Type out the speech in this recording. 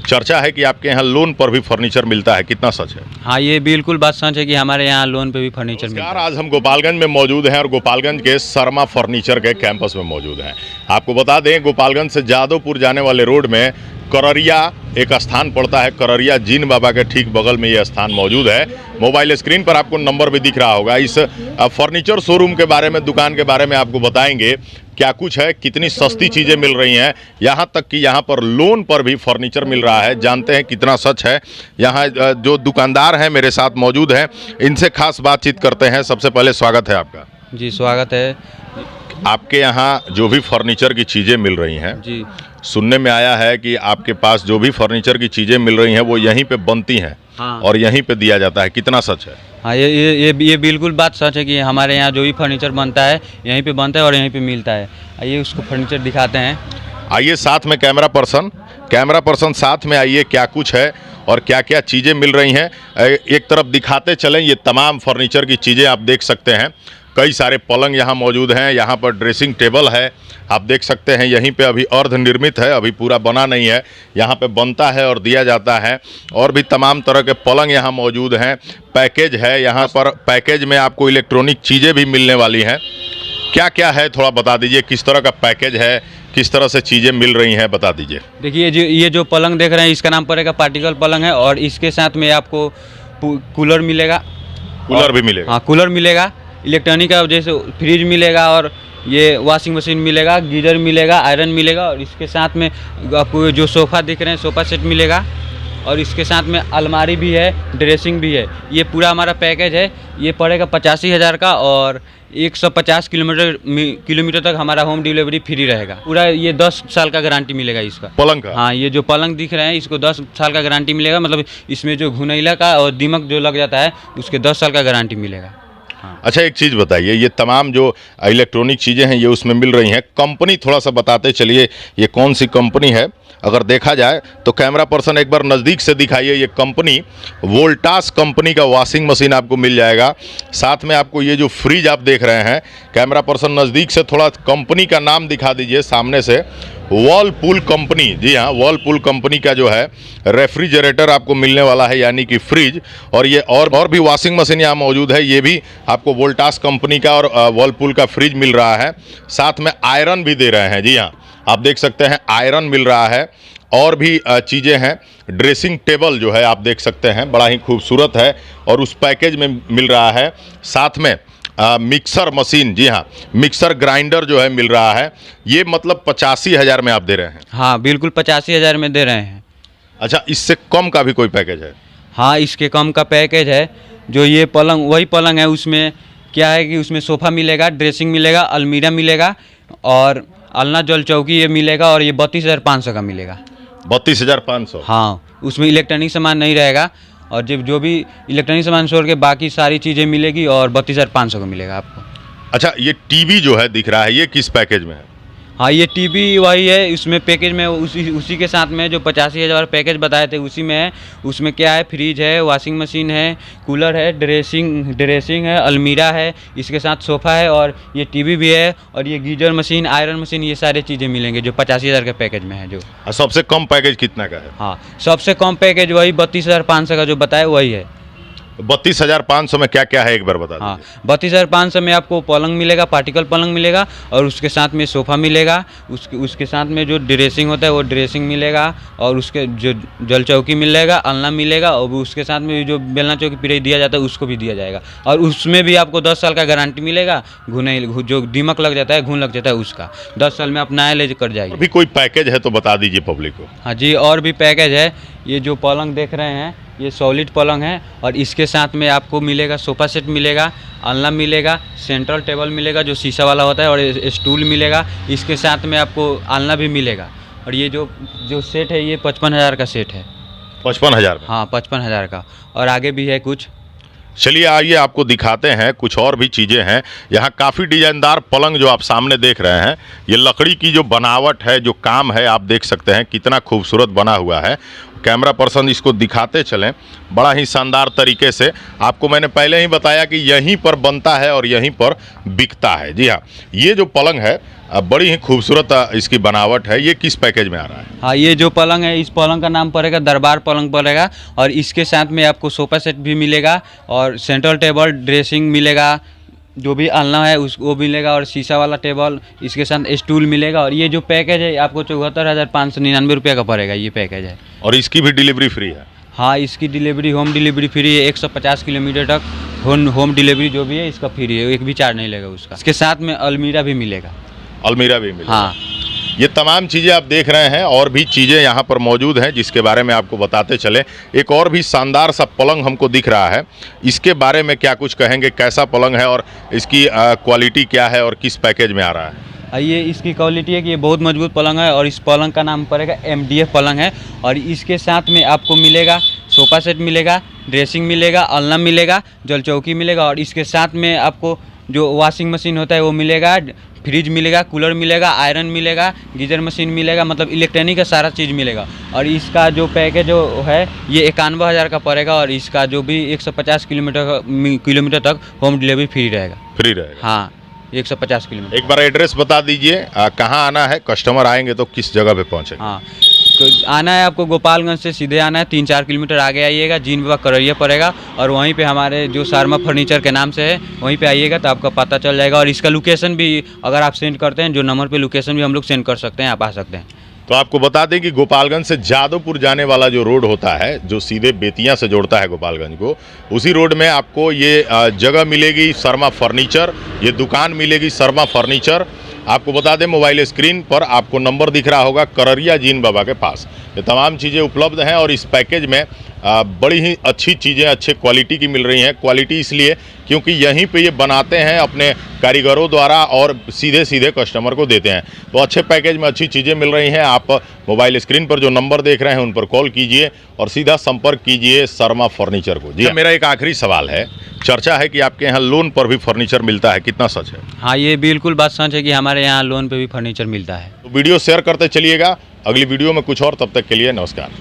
चर्चा है कि आपके यहाँ लोन पर भी फर्नीचर मिलता है, कितना सच है? हाँ, ये बिल्कुल बात सच है कि हमारे यहाँ लोन पे भी फर्नीचर मिलता नमस्कार, है। आज हम गोपालगंज में मौजूद हैं और गोपालगंज के शर्मा फर्नीचर के कैंपस में मौजूद हैं। आपको बता दें, गोपालगंज से जादवपुर जाने वाले रोड में कररिया एक स्थान पड़ता है। कररिया जीन बाबा के ठीक बगल में ये स्थान मौजूद है। मोबाइल स्क्रीन पर आपको नंबर भी दिख रहा होगा। इस फर्नीचर शोरूम के बारे में, दुकान के बारे में आपको बताएंगे क्या कुछ है, कितनी सस्ती चीज़ें मिल रही हैं, यहाँ तक कि यहाँ पर लोन पर भी फर्नीचर मिल रहा है। जानते हैं कितना सच है। यहाँ जो दुकानदार हैं मेरे साथ मौजूद हैं, इनसे खास बातचीत करते हैं। सबसे पहले स्वागत है आपका। जी, स्वागत है। आपके यहाँ जो भी फर्नीचर की चीज़ें मिल रही हैं, जी, सुनने में आया है कि आपके पास जो भी फर्नीचर की चीज़ें मिल रही हैं वो यहीं पे बनती हैं। हाँ। और यहीं पे दिया जाता है, कितना सच है? हाँ, ये बिल्कुल बात सच है कि हमारे यहाँ जो भी फर्नीचर बनता है यहीं पे बनता है और यहीं पे मिलता है। आइए उसको फर्नीचर दिखाते हैं। आइए साथ में कैमरा पर्सन साथ में आइए, क्या कुछ है और क्या क्या चीज़ें मिल रही हैं एक तरफ दिखाते चलें। ये तमाम फर्नीचर की चीज़ें आप देख सकते हैं। कई सारे पलंग यहाँ मौजूद हैं। यहाँ पर ड्रेसिंग टेबल है, आप देख सकते हैं। यहीं पे अभी अर्ध निर्मित है, अभी पूरा बना नहीं है। यहाँ पे बनता है और दिया जाता है। और भी तमाम तरह के पलंग यहाँ मौजूद हैं। पैकेज है यहाँ पर, पैकेज में आपको इलेक्ट्रॉनिक चीज़ें भी मिलने वाली हैं। क्या क्या है थोड़ा बता दीजिए, किस तरह का पैकेज है, किस तरह से चीज़ें मिल रही हैं, बता दीजिए। देखिए, ये जो पलंग देख रहे हैं इसका नाम पड़ेगा पार्टिकल पलंग है और इसके साथ में आपको कूलर मिलेगा। कूलर भी मिलेगा? हाँ, कूलर मिलेगा। इलेक्ट्रॉनिक का जैसे फ्रिज मिलेगा और ये वॉशिंग मशीन मिलेगा, गीजर मिलेगा, आयरन मिलेगा और इसके साथ में आपको जो सोफ़ा दिख रहे हैं सोफ़ा सेट मिलेगा और इसके साथ में अलमारी भी है, ड्रेसिंग भी है। ये पूरा हमारा पैकेज है। ये पड़ेगा 85,000 का और 150 किलोमीटर तक हमारा होम डिलीवरी फ्री रहेगा। पूरा ये 10 साल का गारंटी मिलेगा इसका पलंग का। हाँ, ये जो पलंग दिख रहे हैं इसको 10 साल का गारंटी मिलेगा। मतलब इसमें जो घुनैला का और दीमक जो लग जाता है उसके 10 साल का गारंटी मिलेगा। अच्छा, एक चीज़ बताइए, ये तमाम जो इलेक्ट्रॉनिक चीज़ें हैं ये उसमें मिल रही हैं, कंपनी थोड़ा सा बताते चलिए, ये कौन सी कंपनी है? अगर देखा जाए तो कैमरा पर्सन एक बार नज़दीक से दिखाइए। ये कंपनी वोल्टास कंपनी का वॉशिंग मशीन आपको मिल जाएगा। साथ में आपको ये जो फ्रिज आप देख रहे हैं, कैमरा पर्सन नज़दीक से थोड़ा कंपनी का नाम दिखा दीजिए सामने से। वर्लपूल कंपनी, जी हाँ, वर्लपूल कंपनी का जो है रेफ्रिजरेटर आपको मिलने वाला है, यानी कि फ्रिज। और ये और भी वॉशिंग मशीन यहाँ मौजूद है, ये भी आपको वोल्टास कंपनी का और वर्लपूल का फ्रिज मिल रहा है। साथ में आयरन भी दे रहे हैं, जी हाँ, आप देख सकते हैं आयरन मिल रहा है। और भी चीज़ें हैं। ड्रेसिंग टेबल जो है आप देख सकते हैं, बड़ा ही खूबसूरत है और उस पैकेज में मिल रहा है। साथ में मिक्सर मशीन, जी हाँ, मिक्सर ग्राइंडर जो है मिल रहा है। ये मतलब 85,000 में आप दे रहे हैं? हाँ, बिल्कुल 85,000 में दे रहे हैं। अच्छा, इससे कम का भी कोई पैकेज है? हाँ, इसके कम का पैकेज है। जो ये पलंग, वही पलंग है, उसमें क्या है कि उसमें सोफ़ा मिलेगा, ड्रेसिंग मिलेगा, अलमीरा मिलेगा और अलना जल चौकी ये मिलेगा और ये 32,500 का मिलेगा। 32,500? हाँ, उसमें इलेक्ट्रॉनिक सामान नहीं रहेगा और जब जो भी इलेक्ट्रॉनिक सामान छोड़ के बाकी सारी चीज़ें मिलेगी और 32,500 का मिलेगा आपको। अच्छा, ये टीवी जो है दिख रहा है, ये किस पैकेज में है? हाँ, ये टीवी वही है, उसमें पैकेज में उसी के साथ में जो 85,000 पैकेज बताए थे उसी में है। उसमें क्या है, फ्रिज है, वॉशिंग मशीन है, कूलर है, ड्रेसिंग है, अलमीरा है, इसके साथ सोफ़ा है और ये टीवी भी है और ये गीजर मशीन, आयरन मशीन, ये सारी चीज़ें मिलेंगे जो 85,000 के पैकेज में है। जो सबसे कम पैकेज कितना का है? हाँ, सबसे कम पैकेज वही 32,500 का जो बताया वही है। 32,500 में क्या क्या है एक बार बता दीजिए। हाँ, 32,500 में आपको पलंग मिलेगा, पार्टिकल पलंग मिलेगा और उसके साथ में सोफ़ा मिलेगा। उसके साथ में जो ड्रेसिंग होता है वो ड्रेसिंग मिलेगा और उसके जो जल चौकी मिलेगा, अलना मिलेगा और उसके साथ में जो बेलना चौकी पिरई दिया जाता है उसको भी दिया जाएगा। और उसमें भी आपको 10 साल का गारंटी मिलेगा। जो दीमक लग जाता है, घुन लग जाता है, उसका 10 साल में आप नया ले कर जाएंगे। अभी कोई पैकेज है तो बता दीजिए पब्लिक को। हाँ जी, और भी पैकेज है। ये जो पलंग देख रहे हैं ये सॉलिड पलंग है और इसके साथ में आपको मिलेगा सोफ़ा सेट मिलेगा, अलना मिलेगा, सेंट्रल टेबल मिलेगा जो शीशा वाला होता है और स्टूल मिलेगा। इसके साथ में आपको अलना भी मिलेगा और ये जो सेट है ये 55,000 का सेट है। 55,000? हाँ, 55,000 का। और आगे भी है कुछ। चलिए आइए आपको दिखाते हैं, कुछ और भी चीज़ें हैं। यहाँ काफ़ी डिजाइनदार पलंग जो आप सामने देख रहे हैं, ये लकड़ी की जो बनावट है, जो काम है, आप देख सकते हैं कितना खूबसूरत बना हुआ है। कैमरा पर्सन इसको दिखाते चलें बड़ा ही शानदार तरीके से। आपको मैंने पहले ही बताया कि यहीं पर बनता है और यहीं पर बिकता है। जी हाँ, ये जो पलंग है बड़ी ही खूबसूरत इसकी बनावट है। ये किस पैकेज में आ रहा है? हाँ, ये जो पलंग है, इस पलंग का नाम पड़ेगा दरबार पलंग पड़ेगा। और इसके साथ में आपको सोफ़ा सेट भी मिलेगा और सेंट्रल टेबल ड्रेसिंग मिलेगा, जो भी अलना है उस वो मिलेगा, और शीशा वाला टेबल, इसके साथ स्टूल मिलेगा। और ये जो पैकेज है आपको 74,599 रुपये का पड़ेगा, ये पैकेज है। और इसकी भी डिलीवरी फ्री है? हाँ, इसकी डिलीवरी होम डिलीवरी फ्री है। 150 किलोमीटर तक होम डिलीवरी जो भी है इसका फ्री है, एक भी चार्ज नहीं लगेगा उसका। इसके साथ में अलमीरा भी मिलेगा। अलमीरा भी मिलेगा? हाँ, ये तमाम चीज़ें आप देख रहे हैं और भी चीज़ें यहाँ पर मौजूद हैं जिसके बारे में आपको बताते चले। एक और भी शानदार सा पलंग हमको दिख रहा है, इसके बारे में क्या कुछ कहेंगे? कैसा पलंग है और इसकी क्वालिटी क्या है और किस पैकेज में आ रहा है? ये इसकी क्वालिटी है कि ये बहुत मजबूत पलंग है और इस पलंग का नाम पड़ेगा MDF पलंग है। और इसके साथ में आपको मिलेगा सोफ़ा सेट मिलेगा, ड्रेसिंग मिलेगा, अलना मिलेगा, जल चौकी मिलेगा। और इसके साथ में आपको जो वॉशिंग मशीन होता है वो मिलेगा, फ्रिज मिलेगा, कूलर मिलेगा, आयरन मिलेगा, गीजर मशीन मिलेगा, मतलब इलेक्ट्रॉनिक का सारा चीज़ मिलेगा। और इसका जो पैकेज जो है ये 91,000 का पड़ेगा। और इसका जो भी 150 किलोमीटर तक होम डिलीवरी फ्री रहेगा। फ्री रहेगा? हाँ, 150 किलोमीटर। एक बार एड्रेस बता दीजिए, कहाँ आना है? कस्टमर आएंगे तो किस जगह पे पहुँचे? हाँ, तो आना है आपको गोपालगंज से सीधे आना है, 3-4 किलोमीटर आगे आइएगा, जीन बाबा करैया पड़ेगा। और वहीं पे हमारे जो शर्मा फर्नीचर के नाम से है वहीं पे आइएगा तो आपका पता चल जाएगा। और इसका लोकेशन भी अगर आप सेंड करते हैं जो नंबर पे, लोकेशन भी हम लोग सेंड कर सकते हैं, आप आ सकते हैं। तो आपको बता दें कि गोपालगंज से जादवपुर जाने वाला जो रोड होता है, जो सीधे बेतिया से जोड़ता है गोपालगंज को, उसी रोड में आपको ये जगह मिलेगी शर्मा फर्नीचर, ये दुकान मिलेगी शर्मा फर्नीचर। आपको बता दें मोबाइल स्क्रीन पर आपको नंबर दिख रहा होगा, कररिया जीन बाबा के पास। ये तमाम चीज़ें उपलब्ध हैं और इस पैकेज में बड़ी ही अच्छी चीज़ें अच्छे क्वालिटी की मिल रही हैं। क्वालिटी इसलिए क्योंकि यहीं पे ये बनाते हैं अपने कारीगरों द्वारा और सीधे सीधे कस्टमर को देते हैं। तो अच्छे पैकेज में अच्छी चीज़ें मिल रही हैं। आप मोबाइल स्क्रीन पर जो नंबर देख रहे हैं उन पर कॉल कीजिए और सीधा संपर्क कीजिए शर्मा फर्नीचर को। जी, मेरा एक आखिरी सवाल है, चर्चा है कि आपके यहाँ लोन पर भी फर्नीचर मिलता है, कितना सच है? हाँ, ये बिल्कुल बात सच है कि हमारे यहाँ लोन पे भी फर्नीचर मिलता है। तो वीडियो शेयर करते चलिएगा। अगली वीडियो में कुछ और, तब तक के लिए नमस्कार।